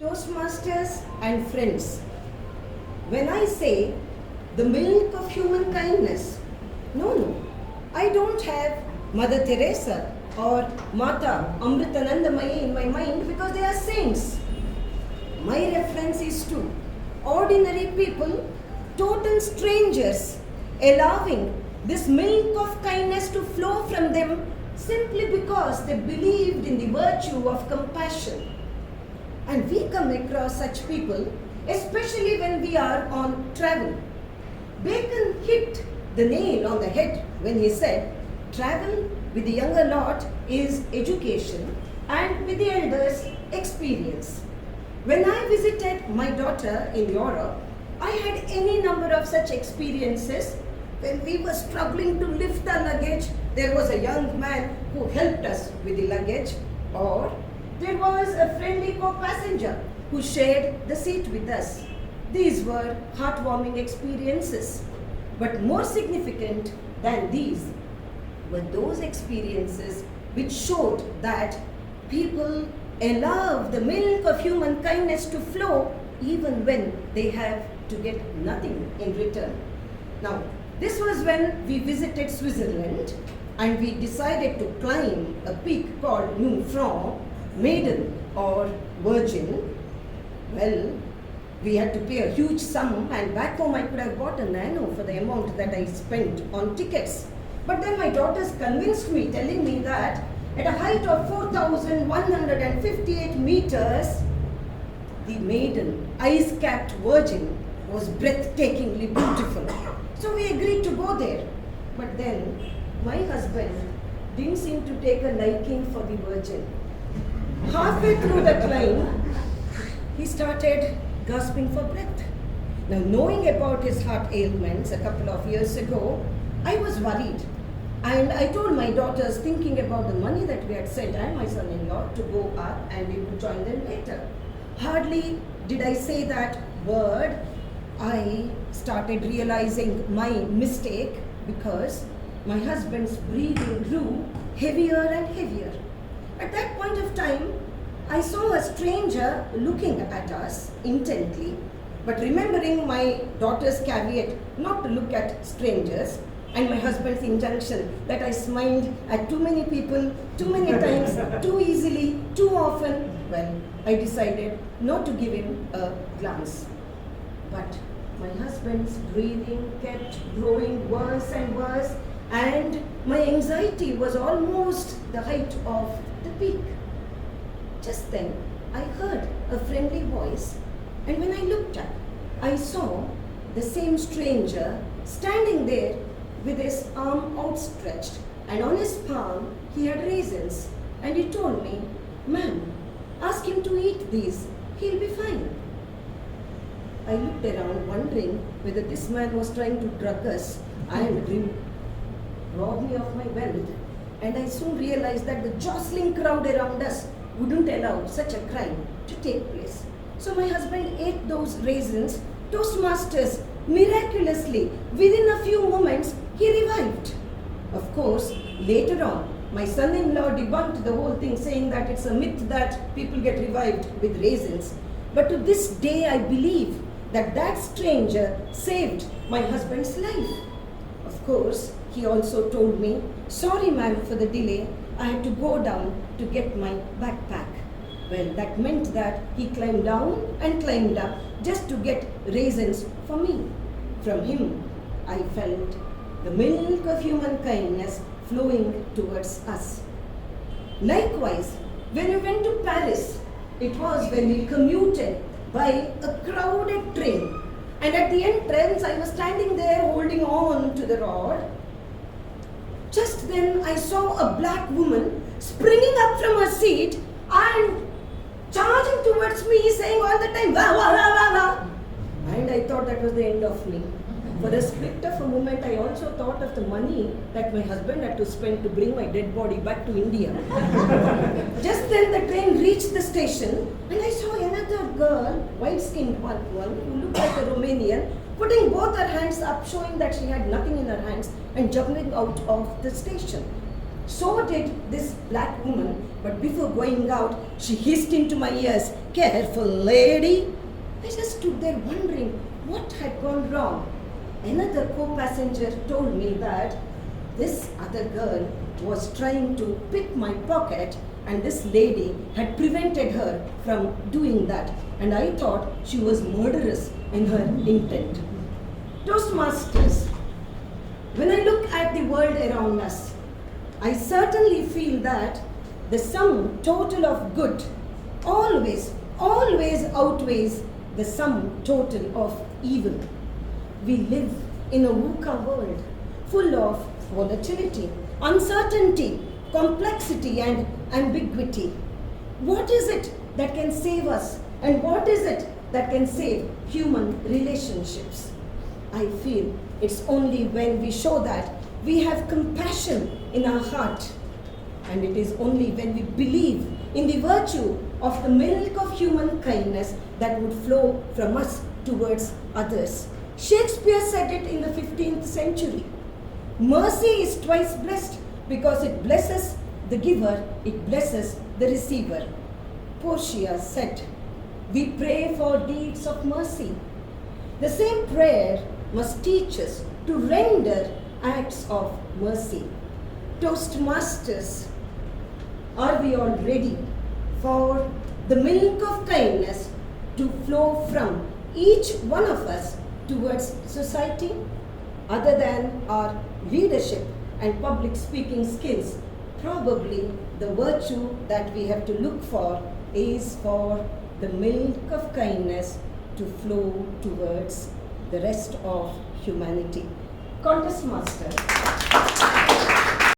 Toastmasters and friends, when I say the milk of human kindness, no, I don't have Mother Teresa or Mata Amritanandamayi in my mind because they are saints. My reference is to ordinary people, total strangers, allowing this milk of kindness to flow from them simply because they believed in the virtue of compassion. And we come across such people, especially when we are on travel. Bacon hit the nail on the head when he said, travel with the younger lot is education and with the elders, experience. When I visited my daughter in Europe, I had any number of such experiences. When we were struggling to lift our luggage, there was a young man who helped us with the luggage, or there was a friendly co-passenger who shared the seat with us. These were heartwarming experiences. But more significant than these were those experiences which showed that people allow the milk of human kindness to flow even when they have to get nothing in return. Now, this was when we visited Switzerland and we decided to climb a peak called New Franc, Maiden or Virgin. Well, we had to pay a huge sum, and back home I could have bought a nano for the amount that I spent on tickets. But then my daughters convinced me, telling me that at a height of 4,158 meters, the Maiden, ice-capped Virgin, was breathtakingly beautiful. So we agreed to go there. But then my husband didn't seem to take a liking for the Virgin. Halfway through the climb, he started gasping for breath. Now, knowing about his heart ailments a couple of years ago, I was worried. And I told my daughters, thinking about the money that we had sent and my son-in-law, to go up and we would join them later. Hardly did I say that word, I started realizing my mistake because my husband's breathing grew heavier and heavier. At that point of time, I saw a stranger looking at us intently, but remembering my daughter's caveat not to look at strangers and my husband's injunction that I smiled at too many people, too many times, too easily, too often, well, I decided not to give him a glance. But my husband's breathing kept growing worse and worse, and my anxiety was almost the height of the peak. Just then, I heard a friendly voice, and when I looked up, I saw the same stranger standing there with his arm outstretched, and on his palm he had raisins, and he told me, "Ma'am, ask him to eat these, he'll be fine." I looked around wondering whether this man was trying to drug us and rob me of my wealth, and I soon realized that the jostling crowd around us wouldn't allow such a crime to take place. So my husband ate those raisins. Toastmasters, miraculously, within a few moments, he revived. Of course, later on, my son-in-law debunked the whole thing, saying that it's a myth that people get revived with raisins. But to this day, I believe that that stranger saved my husband's life. Of course, he also told me, "Sorry ma'am for the delay, I had to go down to get my backpack." Well, that meant that he climbed down and climbed up just to get raisins for me. From him, I felt the milk of human kindness flowing towards us. Likewise, when we went to Paris, it was when we commuted by a crowded train. And at the entrance, I was standing there holding on to the rod. Just then, I saw a black woman springing up from her seat and charging towards me, saying all the time, "Wah, wah, wah, wah, wah." And I thought that was the end of me. For a split of a moment, I also thought of the money that my husband had to spend to bring my dead body back to India. Just then the train reached the station, and I saw another girl, white-skinned one, who looked like a Romanian, putting both her hands up, showing that she had nothing in her hands, and jumping out of the station. So did this black woman, but before going out, she hissed into my ears, "Careful, lady." I just stood there wondering what had gone wrong. Another co-passenger told me that this other girl was trying to pick my pocket and this lady had prevented her from doing that, and I thought she was murderous in her intent. Toastmasters, when I look at the world around us, I certainly feel that the sum total of good always outweighs the sum total of evil. We live in a VUCA world full of volatility, uncertainty, complexity, and ambiguity. What is it that can save us, and what is it that can save human relationships? I feel it's only when we show that we have compassion in our heart, and it is only when we believe in the virtue of the milk of human kindness that would flow from us towards others. Shakespeare said it in the 15th century. Mercy is twice blessed because it blesses the giver, it blesses the receiver. Portia said, "We pray for deeds of mercy." The same prayer must teach us to render acts of mercy. Toastmasters, are we all ready for the milk of kindness to flow from each one of us towards society? Other than our leadership and public speaking skills, probably the virtue that we have to look for is for the milk of kindness to flow towards the rest of humanity. Contest Master.